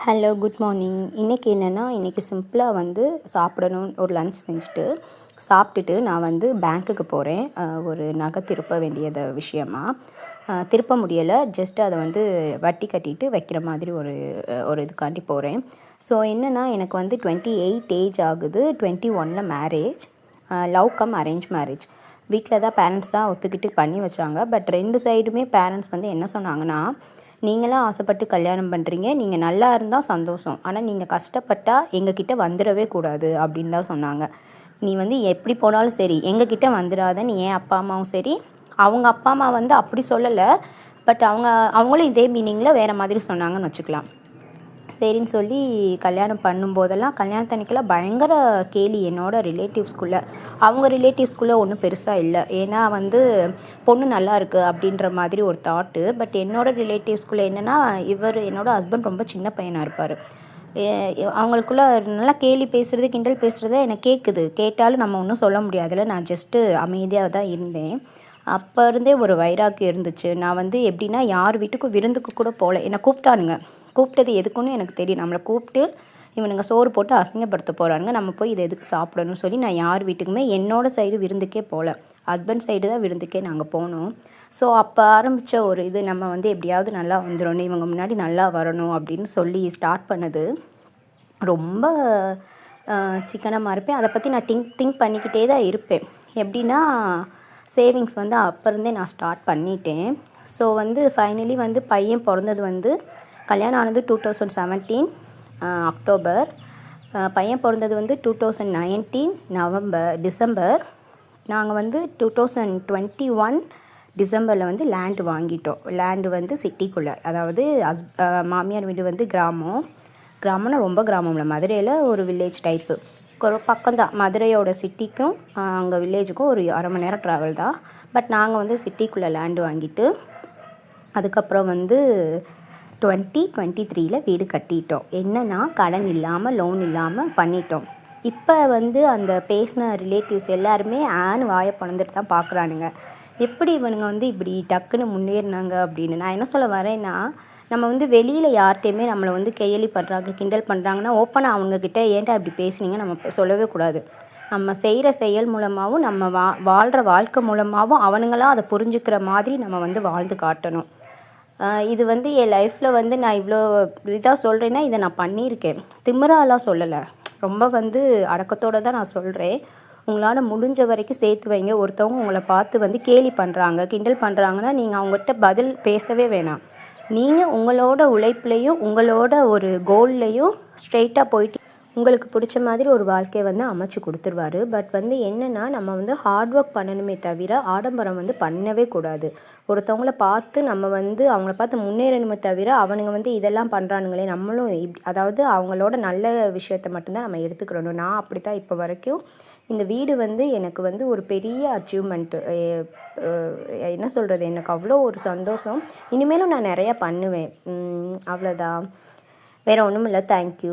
Hello, good morning. இன்றைக்கி இன்றைக்கி சிம்பிளாக வந்து சாப்பிடணும் ஒரு லன்ச் செஞ்சுட்டு சாப்பிட்டுட்டு நான் வந்து பேங்க்குக்கு போகிறேன். ஒரு நகை திருப்ப வேண்டியது விஷயமா திருப்ப முடியலை. ஜஸ்ட் அதை வந்து வட்டி கட்டிட்டு வைக்கிற மாதிரி ஒரு இதுக்காண்டி போகிறேன். ஸோ எனக்கு வந்து 28 ஏஜ் ஆகுது. 21 marriage. Love cum arrange marriage. வீட்டில் தான் பேரண்ட்ஸ் தான் ஒத்துக்கிட்டு பண்ணி வச்சாங்க. பட் 2 சைடுமே பேரண்ட்ஸ் வந்து என்ன சொன்னாங்கன்னா, நீங்களாம் ஆசைப்பட்டு கல்யாணம் பண்ணுறீங்க, நீங்கள் நல்லா இருந்தால் சந்தோஷம், ஆனால் நீங்கள் கஷ்டப்பட்டால் எங்ககிட்ட வந்துடவே கூடாது அப்படின்னு தான் சொன்னாங்க. நீ வந்து எப்படி போனாலும் சரி எங்ககிட்ட வந்துடாதன்னு என் அப்பா அம்மாவும் சரி, அவங்க அப்பா அம்மா வந்து அப்படி சொல்லலை. பட் அவங்களும் இதே மீனிங்கில் வேறு மாதிரி சொன்னாங்கன்னு வச்சுக்கலாம். சரின்னு சொல்லி கல்யாணம் பண்ணும்போதெல்லாம் கல்யாணத்தன்னைக்கெல்லாம் பயங்கர கேலி என்னோடய ரிலேட்டிவ்ஸ்குள்ளே. அவங்க ரிலேட்டிவ்ஸ்குள்ளே ஒன்றும் பெருசாக இல்லை, ஏன்னா வந்து பொண்ணு நல்லா இருக்குது அப்படின்ற மாதிரி ஒரு தாட்டு. பட் என்னோடய ரிலேட்டிவ்ஸ்குள்ளே என்னென்னா, என்னோடய ஹஸ்பண்ட் ரொம்ப சின்ன பையனாக இருப்பார். அவங்களுக்குள்ள நல்லா கேலி பேசுகிறது கிண்டல் பேசுகிறது எனக்கு கேட்டாலும் நம்ம ஒன்றும் சொல்ல முடியாதுல்ல. நான் ஜஸ்ட்டு அமைதியாக தான் இருந்தேன். அப்போ இருந்தே ஒரு வைராக்கியம் இருந்துச்சு. நான் வந்து எப்படின்னா, யார் வீட்டுக்கும் விருந்துக்கு கூட போகல. என்னை கூப்பிட்டது எதுக்குன்னு எனக்கு தெரியும். நம்மளை கூப்பிட்டு இவனுங்க சோறு போட்டு அசிங்கப்படுத்த போகிறானுங்க, நம்ம போய் இதை எதுக்கு சாப்பிடணும்னு சொல்லி நான் யார் வீட்டுக்குமே என்னோடய சைடு விருந்துக்கே போகல. ஹஸ்பண்ட் சைடு தான் விருந்துக்கே நாங்கள் போனோம். ஸோ அப்போ ஆரம்பித்த ஒரு இது, நம்ம வந்து எப்படியாவது நல்லா வந்துடணும், இவங்க முன்னாடி நல்லா வரணும் அப்படின்னு சொல்லி ஸ்டார்ட் பண்ணது. ரொம்ப சிக்கனமாக இருப்பேன். அதை பற்றி நான் திங்க் பண்ணிக்கிட்டே தான் இருப்பேன். எப்படின்னா, சேவிங்ஸ் வந்து அப்போ இருந்தே நான் ஸ்டார்ட் பண்ணிட்டேன். ஸோ வந்து ஃபைனலி வந்து பையன் பிறந்தது வந்து, கல்யாணம் ஆனது 2017 அக்டோபர். பையன் பிறந்தது வந்து 2019 டிசம்பர். நாங்கள் வந்து 2021 டிசம்பரில் வந்து லேண்டு வாங்கிட்டோம். லேண்டு வந்து சிட்டிக்குள்ளே, அதாவது மாமியார் வீடு வந்து கிராமம்னா ரொம்ப கிராமம் இல்லை, மதுரையில் ஒரு வில்லேஜ் டைப்பு. ஒரு பக்கம்தான், மதுரையோட சிட்டிக்கும் அங்கே வில்லேஜுக்கும் ஒரு அரை மணி நேரம் ட்ராவல் தான். பட் நாங்கள் வந்து சிட்டிக்குள்ளே லேண்டு வாங்கிட்டு அதுக்கப்புறம் வந்து 2023 வீடு கட்டிட்டோம். என்னென்னா, கடன் இல்லாமல் லோன் இல்லாமல் பண்ணிட்டோம். இப்போ வந்து அந்த பேசின ரிலேட்டிவ்ஸ் எல்லாருமே வாயை பிளந்துட்டு தான் பார்க்குறானுங்க. எப்படி இவனுங்க வந்து இப்படி டக்குன்னு முன்னேறினாங்க அப்படின்னு. நான் என்ன சொல்ல வரேன்னா, நம்ம வந்து வெளியில் யார்கிட்டையுமே நம்மளை வந்து கேலி பண்ணுறாங்க கிண்டல் பண்ணுறாங்கன்னா, ஓப்பனாக அவங்கக்கிட்ட ஏன்டா இப்படி பேசுனீங்க நம்ம சொல்லவே கூடாது. நம்ம செய்கிற செயல் மூலமாகவும் நம்ம வாழ்கிற வாழ்க்கை மூலமாகவும் அவனுங்களாம் அதை புரிஞ்சுக்கிற மாதிரி நம்ம வந்து வாழ்ந்து காட்டணும். இது வந்து என் லைஃப்பில் வந்து நான் இவ்வளோ இதாக சொல்கிறேன்னா, இதை நான் பண்ணியிருக்கேன். திமிராலாம் சொல்லலை, ரொம்ப வந்து அடக்கத்தோடு தான் நான் சொல்கிறேன். உங்களால் முடிஞ்ச வரைக்கும் சேர்த்து வைங்க. ஒருத்தவங்க உங்களை பார்த்து வந்து கேலி பண்ணுறாங்க கிண்டல் பண்ணுறாங்கன்னா, நீங்கள் அவங்ககிட்ட பதில் பேசவே வேணாம். நீங்கள் உங்களோட உழைப்புலையும் உங்களோட ஒரு கோல்லையும் ஸ்ட்ரெயிட்டாக போயிட்டு உங்களுக்கு பிடிச்ச மாதிரி ஒரு வாழ்க்கையை வந்து அமைச்சு கொடுத்துருவாரு. பட் வந்து என்னென்னா, நம்ம வந்து ஹார்ட் ஒர்க் பண்ணணுமே தவிர ஆடம்பரம் வந்து பண்ணவே கூடாது. ஒருத்தவங்கள பார்த்து நம்ம வந்து அவங்கள பார்த்து முன்னேறணுமே தவிர, அவனுங்க வந்து இதெல்லாம் பண்ணுறானுங்களே நம்மளும் அதாவது அவங்களோட நல்ல விஷயத்த மட்டும்தான் நம்ம எடுத்துக்கிறணும். நான் அப்படி தான் இப்போ வரைக்கும். இந்த வீடு வந்து எனக்கு வந்து ஒரு பெரிய அச்சீவ்மெண்ட்டு. என்ன சொல்கிறது, எனக்கு அவ்வளோ ஒரு சந்தோஷம். இனிமேலும் நான் நிறையா பண்ணுவேன். அவ்வளோதான், வேறு ஒன்றும் இல்லை. தேங்க்யூ.